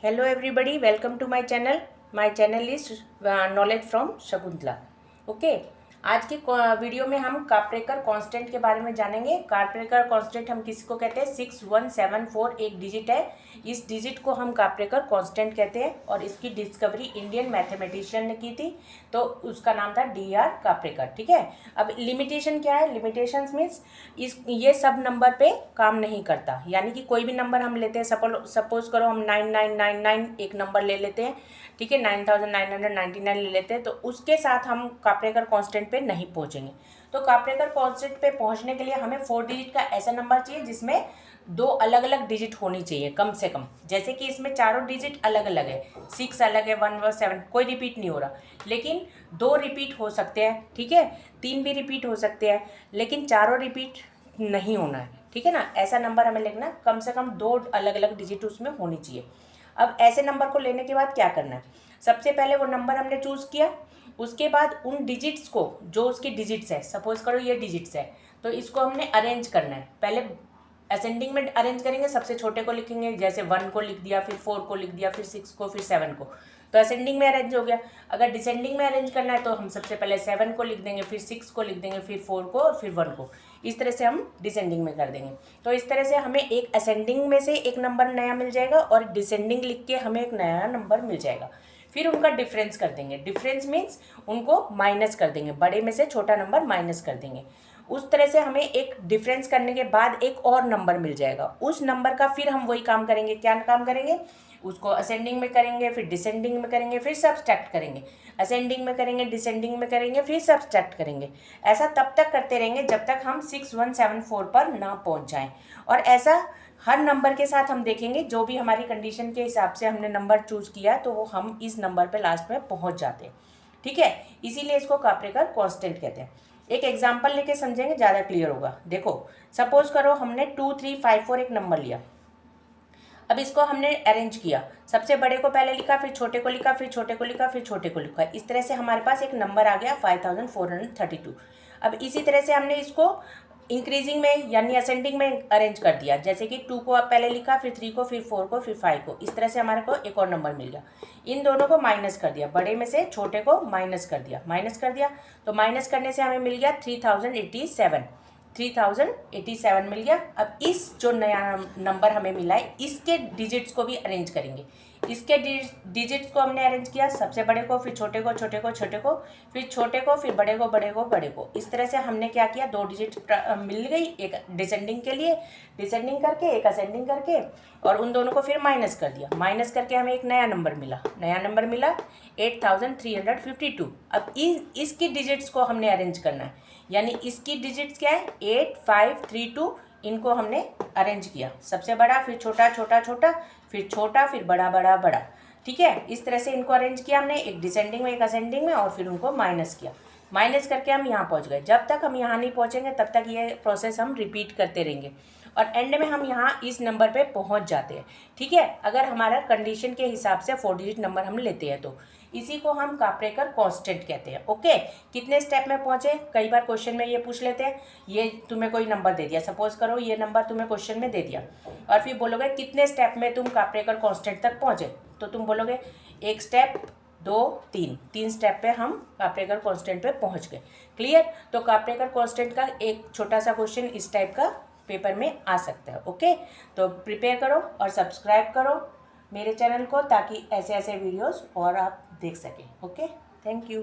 Hello everybody, welcome to my channel. My channel is knowledge from Shakuntala. Okay, आज के video में हम Kaprekar constant के बारे में जानेंगे. काप्रेकर कांस्टेंट हम किसको कहते हैं? 6174 एक डिजिट है. इस डिजिट को हम काप्रेकर कांस्टेंट कहते हैं और इसकी डिस्कवरी इंडियन मैथमेटिशियन ने की थी, तो उसका नाम था DR काप्रेकर. ठीक है. अब लिमिटेशन क्या है? लिमिटेशंस मीन्स ये सब नंबर पे काम नहीं करता. यानी कि कोई भी नंबर हम लेते हैं, सपोज करो हम 9999 एक नंबर ले लेते हैं. ठीक है, 9999 ले लेते हैं, तो उसके साथ हम काप्रेकर कांस्टेंट पे नहीं पहुंचेंगे. तो काप्रेकर कांस्टेंट पे पहुंचने के लिए हमें 4 डिजिट का ऐसा नंबर चाहिए जिसमें 2 अलग अलग डिजिट होनी चाहिए कम से कम. जैसे कि इसमें चारों डिजिट अलग अलग है, 6 अलग है, 1 और 7 कोई रिपीट नहीं हो रहा, लेकिन 2 रिपीट हो सकते हैं. ठीक है, 3 भी रिपीट हो सकते हैं, लेकिन चारों रिपीट नहीं होना है. ठीक है ना, ऐसा नंबर हमें लिखना, कम से कम 2 अलग अलग डिजिट उसमें होनी चाहिए. अब ऐसे नंबर को लेने के बाद क्या करना है? सबसे पहले वो नंबर हमने चूज़ किया, उसके बाद उन डिजिट्स को, जो उसकी डिजिट्स है, सपोज करो ये डिजिट्स है, तो इसको हमने अरेंज करना है. पहले असेंडिंग में अरेंज करेंगे, सबसे छोटे को लिखेंगे, जैसे 1 को लिख दिया, फिर 4 को लिख दिया, फिर 6 को, फिर 7 को, तो असेंडिंग में अरेंज हो गया. अगर डिसेंडिंग में अरेंज करना है तो हम सबसे पहले 7 को लिख देंगे, फिर 6 को लिख देंगे, फिर 4 को और फिर 1 को. इस तरह से हम डिसेंडिंग में कर देंगे. तो इस तरह से हमें एक असेंडिंग में से एक नंबर नया मिल जाएगा और डिसेंडिंग लिख के हमें एक नया नंबर मिल जाएगा. फिर उनका डिफरेंस कर देंगे. डिफरेंस मीन्स उनको माइनस कर देंगे, बड़े में से छोटा नंबर माइनस कर देंगे. उस तरह से हमें एक डिफरेंस करने के बाद एक और नंबर मिल जाएगा. उस नंबर का फिर हम वही काम करेंगे. क्या काम करेंगे? उसको असेंडिंग में करेंगे, फिर डिसेंडिंग में करेंगे, फिर सब्सट्रैक्ट करेंगे. असेंडिंग में करेंगे, डिसेंडिंग में करेंगे, फिर सब्सट्रैक्ट करेंगे. ऐसा तब तक करते रहेंगे जब तक हम 6174 पर ना पहुंच जाएं. और ऐसा हर नंबर के साथ हम देखेंगे, जो भी हमारी कंडीशन के हिसाब से हमने नंबर चूज़ किया तो वो हम इस नंबर पे लास्ट में पहुंच जाते हैं. ठीक है, इसीलिए इसको काप्रेकर कांस्टेंट कहते हैं. एक एग्जाम्पल लेके समझेंगे, ज़्यादा क्लियर होगा. देखो, सपोज करो हमने 2 3 5 4 एक नंबर लिया. अब इसको हमने अरेंज किया, सबसे बड़े को पहले लिखा, फिर छोटे को लिखा, फिर छोटे को लिखा, फिर छोटे को लिखा. इस तरह से हमारे पास एक नंबर आ गया 5432. अब इसी तरह से हमने इसको इंक्रीजिंग में यानी असेंडिंग में अरेंज कर दिया. जैसे कि 2 को आप पहले लिखा, फिर 3 को, फिर 4 को, फिर 5 को. इस तरह से हमारे को एक और नंबर मिल गया. इन दोनों को माइनस कर दिया, बड़े में से छोटे को माइनस कर दिया. तो माइनस करने से हमें मिल गया 3087 मिल गया. अब इस जो नया नंबर हमें मिला है, इसके डिजिट्स को भी अरेंज करेंगे. इसके डिजिट्स को हमने अरेंज किया, सबसे बड़े को, फिर छोटे को, छोटे को, छोटे को, फिर छोटे को, फिर बड़े को, बड़े को, बड़े को. इस तरह से हमने क्या किया, 2 डिजिट मिल गई, एक डिसेंडिंग के लिए, डिसेंडिंग करके, एक असेंडिंग करके, और उन दोनों को फिर माइनस कर दिया. माइनस करके हमें एक नया नंबर मिला 8352. अब इसकी डिजिट्स को हमने अरेंज करना है. यानी इसकी डिजिट्स क्या है? 8532. इनको हमने अरेंज किया, सबसे बड़ा, फिर छोटा, छोटा, छोटा, फिर छोटा, फिर बड़ा, बड़ा, बड़ा. ठीक है, इस तरह से इनको अरेंज किया हमने, एक डिसेंडिंग में, एक असेंडिंग में, और फिर उनको माइनस किया. माइनस करके हम यहाँ पहुँच गए. जब तक हम यहाँ नहीं पहुँचेंगे तब तक ये प्रोसेस हम रिपीट करते रहेंगे और एंड में हम यहाँ इस नंबर पे पहुँच जाते हैं. ठीक है, अगर हमारा कंडीशन के हिसाब से 4 डिजिट नंबर हम लेते हैं तो इसी को हम काप्रेकर कांस्टेंट कहते हैं. ओके, कितने स्टेप में पहुँचे? कई बार क्वेश्चन में ये पूछ लेते हैं, ये तुम्हें कोई नंबर दे दिया, सपोज करो ये नंबर तुम्हें क्वेश्चन में दे दिया, और फिर बोलोगे कितने स्टेप में तुम काप्रेकर कांस्टेंट तक पहुँचे, तो तुम बोलोगे 1 स्टेप, 2, 3 स्टेप पे हम काप्रेकर कांस्टेंट पे पहुँच गए. क्लियर? तो काप्रेकर कांस्टेंट का एक छोटा सा क्वेश्चन इस टाइप का पेपर में आ सकता है. ओके, तो प्रिपेयर करो और सब्सक्राइब करो मेरे चैनल को, ताकि ऐसे ऐसे वीडियोस और आप देख सकें. Okay, thank you.